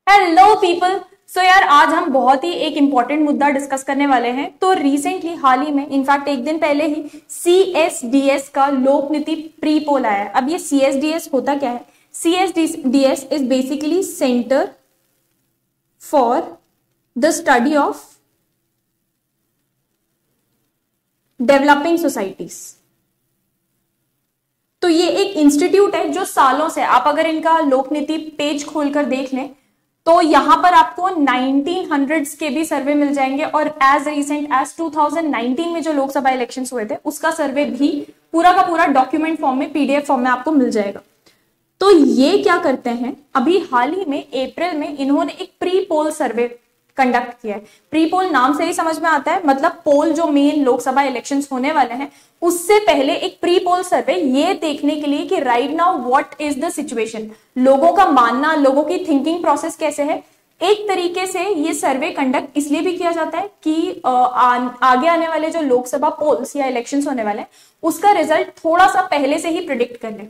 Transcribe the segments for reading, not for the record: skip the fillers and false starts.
Hello people. सो यार आज हम बहुत ही एक इंपॉर्टेंट मुद्दा डिस्कस करने वाले हैं। तो रिसेंटली हाल ही में इनफैक्ट एक दिन पहले ही CSDS का लोक नीति प्री पोल आया है। अब ये CSDS होता क्या है? CSDS is basically centre for the study of developing societies. तो ये एक इंस्टीट्यूट है जो सालों से, आप अगर इनका लोक नीति पेज खोलकर देख लें तो यहां पर आपको 1900s के भी सर्वे मिल जाएंगे और एज रिसेंट एज 2019 में जो लोकसभा इलेक्शंस हुए थे उसका सर्वे भी पूरा का पूरा डॉक्यूमेंट फॉर्म में, PDF फॉर्म में आपको मिल जाएगा। तो ये क्या करते हैं, अभी हाल ही में अप्रैल में इन्होंने एक प्री पोल सर्वे कंडक्ट किया है। प्री पोल नाम से ही समझ में आता है, मतलब पोल जो मेन लोकसभा इलेक्शंस होने वाले हैं उससे पहले एक प्री पोल सर्वे, ये देखने के लिए कि right now what is the situation, लोगों का मानना, लोगों की थिंकिंग प्रोसेस कैसे है। एक तरीके से ये सर्वे कंडक्ट इसलिए भी किया जाता है कि आगे आने वाले जो लोकसभा पोल्स या इलेक्शंस होने वाले हैं उसका रिजल्ट थोड़ा सा पहले से ही प्रिडिक्ट कर ले।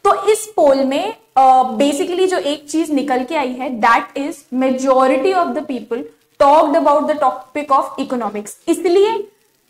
तो इस पोल में बेसिकली जो एक चीज निकल के आई है that is majority of the people talked about the topic of economics. इसलिए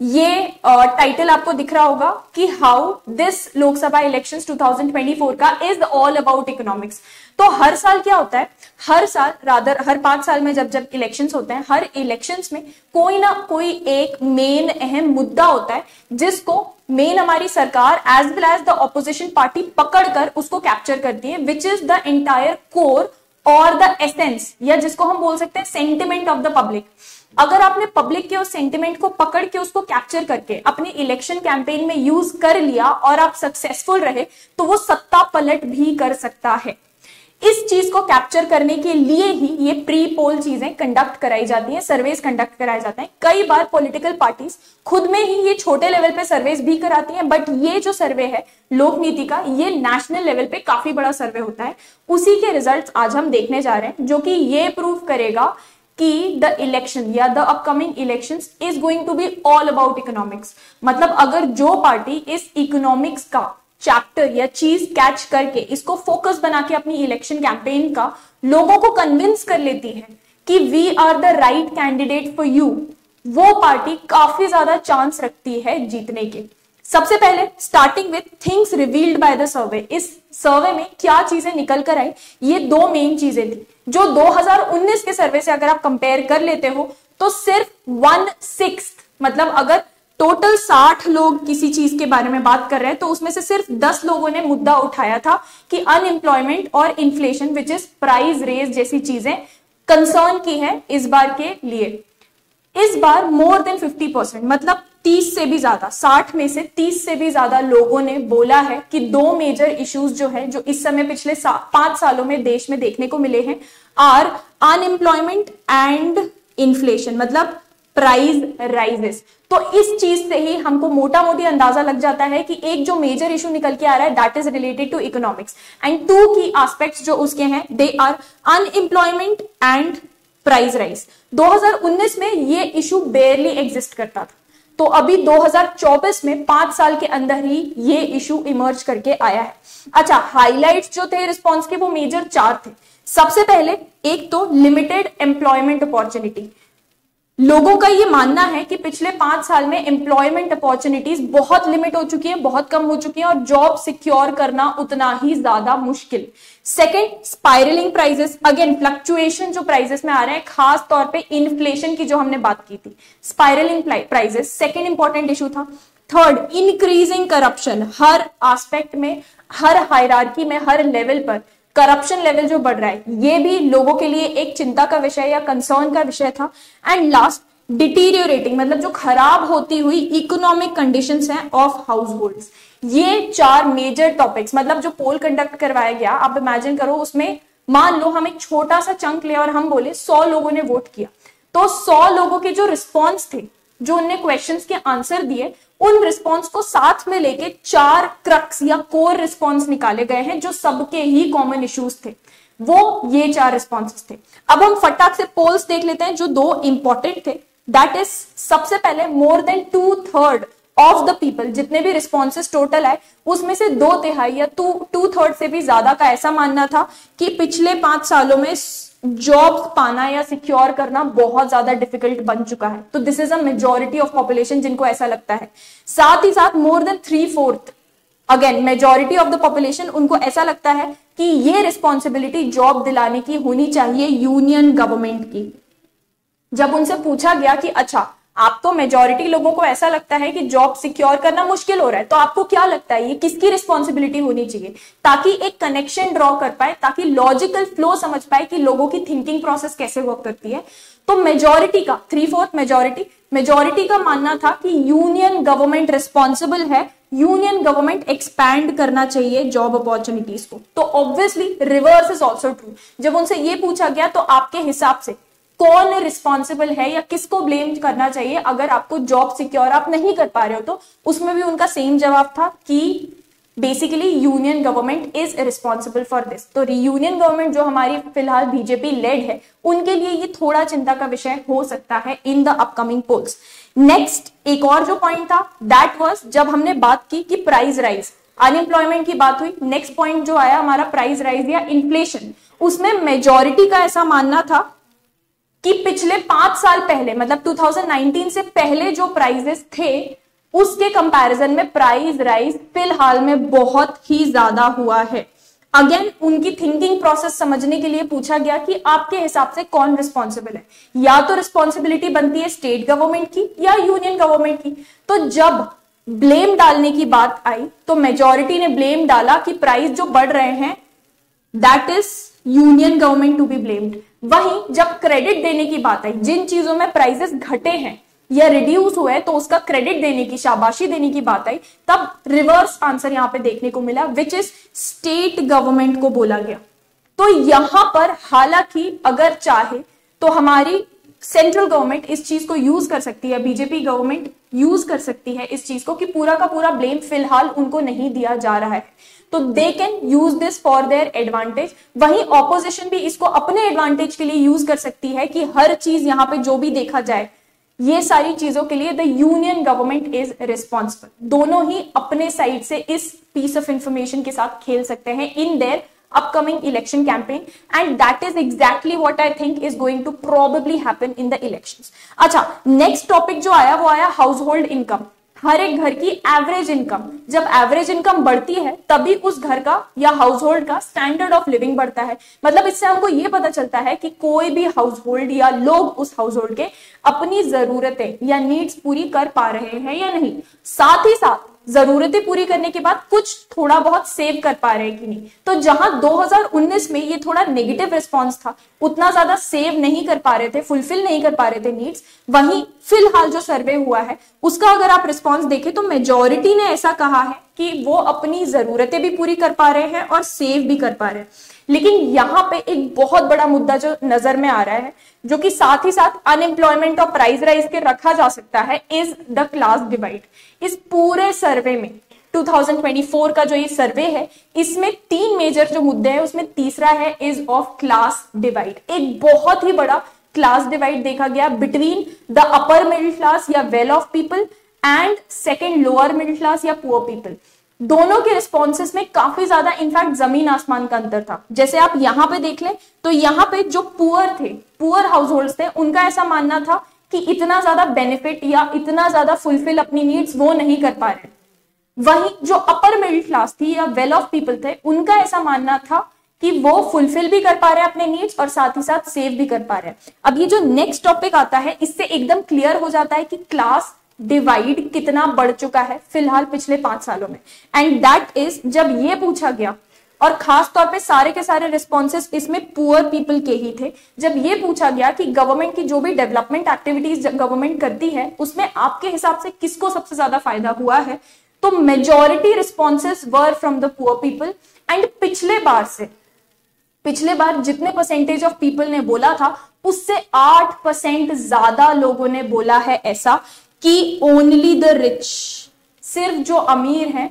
ये टाइटल आपको दिख रहा होगा कि हाउ दिस लोकसभा इलेक्शंस 2024 का इज ऑल अबाउट इकोनॉमिक्स। तो हर साल क्या होता है, हर साल रादर हर 5 साल में जब जब इलेक्शंस होते हैं, हर इलेक्शंस में कोई ना कोई एक मेन अहम मुद्दा होता है जिसको मेन हमारी सरकार as well as the opposition party पकड़कर उसको कैप्चर करती है, which is the entire core और द एसेंस, या जिसको हम बोल सकते हैं सेंटिमेंट ऑफ द पब्लिक। अगर आपने पब्लिक के उस सेंटिमेंट को पकड़ के उसको कैप्चर करके अपने इलेक्शन कैंपेन में यूज कर लिया और आप सक्सेसफुल रहे तो वो सत्ता पलट भी कर सकता है। इस चीज को कैप्चर करने के लिए ही ये प्री पोल चीजें कंडक्ट कराई जाती हैं, सर्वेस कंडक्ट कराए जाते हैं। कई बार पॉलिटिकल पार्टीज खुद में ही ये छोटे लेवल पे सर्वेस भी कराती हैं, बट ये जो सर्वे है लोक नीति का, ये नेशनल लेवल पे काफी बड़ा सर्वे होता है। उसी के रिजल्ट्स आज हम देखने जा रहे हैं जो कि ये प्रूव करेगा कि द इलेक्शन या the upcoming elections is going to be all about economics. मतलब अगर जो पार्टी इस इकोनॉमिक्स का चैप्टर या चीज कैच करके इसको फोकस बना के अपनी इलेक्शन कैंपेन का लोगों को कन्विंस कर लेती है कि we are the right candidate for you, वो पार्टी काफी ज्यादा चांस रखती है जीतने के। सबसे पहले starting with things revealed by the survey, इस सर्वे में क्या चीजें निकल कर आई, ये 2 मेन चीजें थी जो 2019 के सर्वे से अगर आप कंपेयर कर लेते हो तो सिर्फ 1/6, मतलब अगर टोटल 60 लोग किसी चीज के बारे में बात कर रहे हैं तो उसमें से सिर्फ 10 लोगों ने मुद्दा उठाया था कि अनएम्प्लॉयमेंट और inflation which is price raise जैसी चीजें कंसर्न की है इस बार के लिए। इस बार मोर देन 50%, मतलब 30 से भी ज्यादा, 60 में से 30 से भी ज्यादा लोगों ने बोला है कि 2 मेजर इश्यूज जो है जो इस समय पिछले 5 सालों में देश में देखने को मिले हैं आर अनएम्प्लॉयमेंट एंड इन्फ्लेशन, मतलब प्राइस राइजेस। तो इस चीज से ही हमको मोटा मोटी अंदाजा लग जाता है कि एक जो मेजर इशू निकल के आ रहा है that is related to economics and 2 की एस्पेक्ट्स जो उसके हैं they are unemployment and price rise. 2019 में ये इशू बेयरली एग्जिस्ट करता था, तो अभी 2024 में 5 साल के अंदर ही ये इशू इमर्ज करके आया है। अच्छा, हाइलाइट्स जो थे रिस्पॉन्स के वो मेजर 4 थे। सबसे पहले एक तो लिमिटेड एम्प्लॉयमेंट अपॉर्चुनिटी। लोगों का ये मानना है कि पिछले 5 साल में एम्प्लॉयमेंट अपॉर्चुनिटीज बहुत लिमिट हो चुकी है, बहुत कम हो चुकी है और जॉब सिक्योर करना उतना ही ज्यादा मुश्किल। Second, spiralling prices, again fluctuation जो प्राइसेस में आ रहे हैं, खास तौर पे इन्फ्लेशन की जो हमने बात की थी, spiralling prices second important issue था। थर्ड, इंक्रीजिंग करप्शन, हर एस्पेक्ट में, हर हायरार्की में, हर लेवल पर करप्शन लेवल जो बढ़ रहा है, ये भी लोगों के लिए एक चिंता का विषय या कंसर्न का विषय था। एंड लास्ट, डिटीरियोरेटिंग, मतलब जो खराब होती हुई इकोनॉमिक कंडीशंस हैं ऑफ हाउस होल्ड्स। ये 4 मेजर टॉपिक्स, मतलब जो पोल कंडक्ट करवाया गया, आप इमेजिन करो उसमें मान लो हम एक छोटा सा चंक ले और हम बोले 100 लोगों ने वोट किया, तो 100 लोगों के जो रिस्पॉन्स थे, जो उनने क्वेश्चंस के आंसर दिए, उन रिस्पॉन्स को साथ में लेके 4 क्रक्स या कोर रिस्पॉन्स निकाले गए हैं जो सबके ही कॉमन इश्यूज थे, वो ये 4 रिस्पॉन्सेस थे। अब हम फटाक से पोल्स देख लेते हैं जो 2 इंपॉर्टेंट थे। दैट इज, सबसे पहले more than 2/3 of the people, जितने भी रिस्पॉन्सेस टोटल आए उसमें से 2/3 या 2/3 से भी ज्यादा का ऐसा मानना था कि पिछले 5 सालों में जॉब्स पाना या सिक्योर करना बहुत ज्यादा डिफिकल्ट बन चुका है। तो this is a majority of population जिनको ऐसा लगता है। साथ ही साथ more than 3/4 again majority of the population उनको ऐसा लगता है कि ये रिस्पॉन्सिबिलिटी जॉब दिलाने की होनी चाहिए यूनियन गवर्नमेंट की। जब उनसे पूछा गया कि अच्छा आप तो मेजॉरिटी लोगों को ऐसा लगता है कि जॉब सिक्योर करना मुश्किल हो रहा है, तो आपको क्या लगता है ये किसकी रिस्पॉन्सिबिलिटी होनी चाहिए, ताकि एक कनेक्शन ड्रॉ कर पाए, ताकि लॉजिकल फ्लो समझ पाए कि लोगों की थिंकिंग प्रोसेस कैसे वर्क करती है। तो मेजॉरिटी का 3/4 मेजॉरिटी का मानना था कि यूनियन गवर्नमेंट रिस्पॉन्सिबल है, यूनियन गवर्नमेंट एक्सपैंड करना चाहिए जॉब अपॉर्चुनिटीज को। तो obviously reverse is also true. जब उनसे ये पूछा गया तो आपके हिसाब से कौन रिस्पॉन्सिबल है या किसको ब्लेम करना चाहिए अगर आपको जॉब सिक्योर आप नहीं कर पा रहे हो, तो उसमें भी उनका सेम जवाब था कि basically union government is responsible for this. तो यूनियन गवर्नमेंट जो हमारी फिलहाल बीजेपी लेड है उनके लिए ये थोड़ा चिंता का विषय हो सकता है in the upcoming polls. Next एक और जो पॉइंट था दैट वाज जब हमने बात की कि प्राइस राइज, अनएम्प्लॉयमेंट की बात हुई, नेक्स्ट पॉइंट जो आया हमारा प्राइस राइज या इन्फ्लेशन। उसमें मेजॉरिटी का ऐसा मानना था कि पिछले 5 साल पहले मतलब 2019 से पहले जो प्राइजेस थे उसके कंपैरिजन में प्राइस राइज फिलहाल में बहुत ही ज्यादा हुआ है। अगेन उनकी थिंकिंग प्रोसेस समझने के लिए पूछा गया कि आपके हिसाब से कौन रिस्पॉन्सिबल है, या तो रिस्पॉन्सिबिलिटी बनती है स्टेट गवर्नमेंट की या यूनियन गवर्नमेंट की। तो जब ब्लेम डालने की बात आई तो मेजॉरिटी ने ब्लेम डाला कि प्राइस जो बढ़ रहे हैं that is union government to be blamed. वहीं जब क्रेडिट देने की बात आई, जिन चीजों में प्राइसेस घटे हैं या रिड्यूस हुए तो उसका क्रेडिट देने की, शाबाशी देने की बात आई, तब रिवर्स आंसर यहां पे देखने को मिला विच इज स्टेट गवर्नमेंट को बोला गया। तो यहां पर हालांकि अगर चाहे तो हमारी सेंट्रल गवर्नमेंट इस चीज को यूज कर सकती है, बीजेपी गवर्नमेंट यूज कर सकती है इस चीज को कि पूरा का पूरा ब्लेम फिलहाल उनको नहीं दिया जा रहा है, तो they can use this for their advantage. वहीं ऑपोजिशन भी इसको अपने एडवांटेज के लिए यूज कर सकती है कि हर चीज यहां पे जो भी देखा जाए ये सारी चीजों के लिए the union government is responsible. दोनों ही अपने साइड से इस पीस ऑफ इंफॉर्मेशन के साथ खेल सकते हैं in their upcoming election campaign, and that is exactly what I think is going to probably happen in the elections. अच्छा, next topic जो आया वो आया household income। हर एक घर की एवरेज इनकम, जब एवरेज इनकम बढ़ती है तभी उस घर का या हाउस होल्ड का स्टैंडर्ड ऑफ लिविंग बढ़ता है। मतलब इससे हमको ये पता चलता है कि कोई भी हाउस होल्ड या लोग उस हाउस होल्ड के अपनी जरूरतें या नीड्स पूरी कर पा रहे हैं या नहीं, साथ ही साथ जरूरतें पूरी करने के बाद कुछ थोड़ा बहुत सेव कर पा रहे हैं कि नहीं। तो जहां 2019 में ये थोड़ा नेगेटिव रिस्पॉन्स था, उतना ज्यादा सेव नहीं कर पा रहे थे, फुलफिल नहीं कर पा रहे थे नीड्स, वहीं फिलहाल जो सर्वे हुआ है उसका अगर आप रिस्पॉन्स देखें तो मेजॉरिटी ने ऐसा कहा है कि वो अपनी जरूरतें भी पूरी कर पा रहे हैं और सेव भी कर पा रहे हैं। लेकिन यहां पे एक बहुत बड़ा मुद्दा जो नजर में आ रहा है, जो कि साथ ही साथ अनएम्प्लॉयमेंट और प्राइस राइज के रखा जा सकता है, इज द क्लास डिवाइड। इस पूरे सर्वे में 2024 का जो ये सर्वे है इसमें 3 मेजर जो मुद्दे हैं उसमें तीसरा है इज ऑफ क्लास डिवाइड। एक बहुत ही बड़ा क्लास डिवाइड देखा गया between the upper middle class या well off people and second lower middle class या पुअर पीपल। दोनों के रिस्पॉन्सेस में काफी ज्यादा इनफैक्ट जमीन आसमान का अंतर था। जैसे आप यहां पे देख लें तो यहां पे जो पुअर थे, पुअर हाउस होल्ड्स थे, उनका ऐसा मानना था कि इतना ज्यादा बेनिफिट या इतना ज्यादा फुलफिल अपनी नीड्स वो नहीं कर पा रहे। वहीं जो अपर मिडिल क्लास थी या वेल ऑफ पीपल थे, उनका ऐसा मानना था कि वो फुलफिल भी कर पा रहे हैं अपने नीड्स और साथ ही साथ सेव भी कर पा रहे हैं। अब ये जो नेक्स्ट टॉपिक आता है इससे एकदम क्लियर हो जाता है कि क्लास डिवाइड कितना बढ़ चुका है फिलहाल पिछले 5 सालों में। एंड दैट इज जब ये पूछा गया, और खास तौर पे सारे के सारे रिस्पॉन्सेस इसमें पुअर पीपल के ही थे, जब ये पूछा गया कि गवर्नमेंट की जो भी डेवलपमेंट एक्टिविटीज गवर्नमेंट करती है उसमें आपके हिसाब से किसको सबसे ज्यादा फायदा हुआ है, तो majority responses were from the poor people. And पिछले बार जितने परसेंटेज ऑफ पीपल ने बोला था उससे 8% ज्यादा लोगों ने बोला है ऐसा कि ओनली द रिच, सिर्फ जो अमीर हैं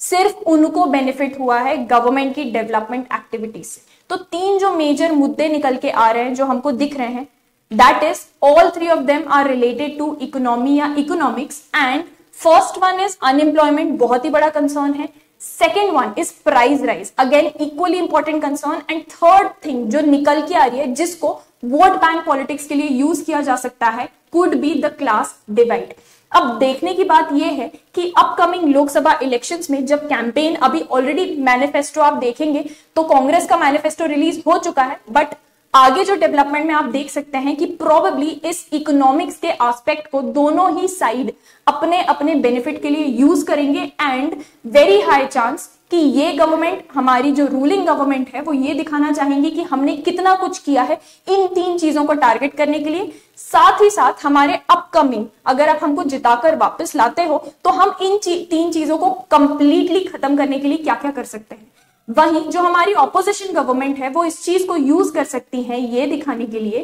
सिर्फ उनको बेनिफिट हुआ है गवर्नमेंट की डेवलपमेंट एक्टिविटीज से। तो 3 जो मेजर मुद्दे निकल के आ रहे हैं जो हमको दिख रहे हैं, that is all 3 of them are related to economy या economics. And first one is unemployment, बहुत ही बड़ा कंसर्न है। Second one is price rise, again equally important concern. And third thing जो निकल के आ रही है जिसको वोट बैंक पॉलिटिक्स के लिए यूज किया जा सकता है, could be the class divide. अब देखने की बात यह है कि अपकमिंग लोकसभा इलेक्शंस में जब कैंपेन, अभी ऑलरेडी मैनिफेस्टो आप देखेंगे तो कांग्रेस का मैनिफेस्टो रिलीज हो चुका है, बट आगे जो डेवलपमेंट में आप देख सकते हैं कि प्रोबेबली इस इकोनॉमिक्स के एस्पेक्ट को दोनों ही साइड अपने अपने बेनिफिट के लिए यूज करेंगे। एंड वेरी हाई चांस कि ये गवर्नमेंट, हमारी जो रूलिंग गवर्नमेंट है, वो ये दिखाना चाहेंगे कि हमने कितना कुछ किया है इन तीन चीजों को टारगेट करने के लिए। साथ ही साथ हमारे अपकमिंग, अगर आप हमको जिताकर वापस लाते हो तो हम इन तीन चीजों को कंप्लीटली खत्म करने के लिए क्या क्या कर सकते हैं। वहीं जो हमारी ऑपोजिशन गवर्नमेंट है वो इस चीज को यूज कर सकती है ये दिखाने के लिए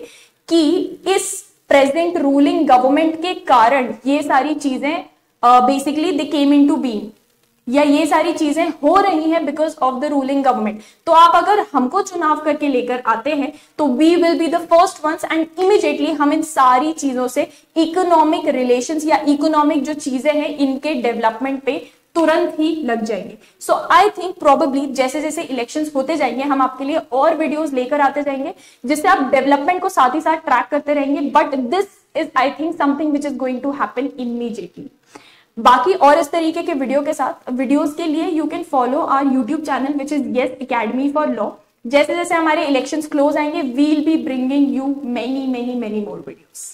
कि इस प्रेजेंट रूलिंग गवर्नमेंट के कारण ये सारी चीजें basically they came into being, या ये सारी चीजें हो रही हैं because of the ruling government. तो आप अगर हमको चुनाव करके लेकर आते हैं तो we will be the first ones and immediately हम इन सारी चीजों से इकोनॉमिक रिलेशंस या इकोनॉमिक जो चीजें हैं इनके डेवलपमेंट पे तुरंत ही लग जाएंगे। सो आई थिंक प्रोबेबली जैसे जैसे इलेक्शंस होते जाएंगे हम आपके लिए और वीडियोस लेकर आते जाएंगे जिससे आप डेवलपमेंट को साथ ही साथ ट्रैक करते रहेंगे। But this is I think something which is going to happen immediately. बाकी और इस तरीके के वीडियोस के लिए you can follow our YouTube channel which is yes academy for law. जैसे जैसे हमारे इलेक्शंस क्लोज आएंगे we will be bringing you many many many more videos.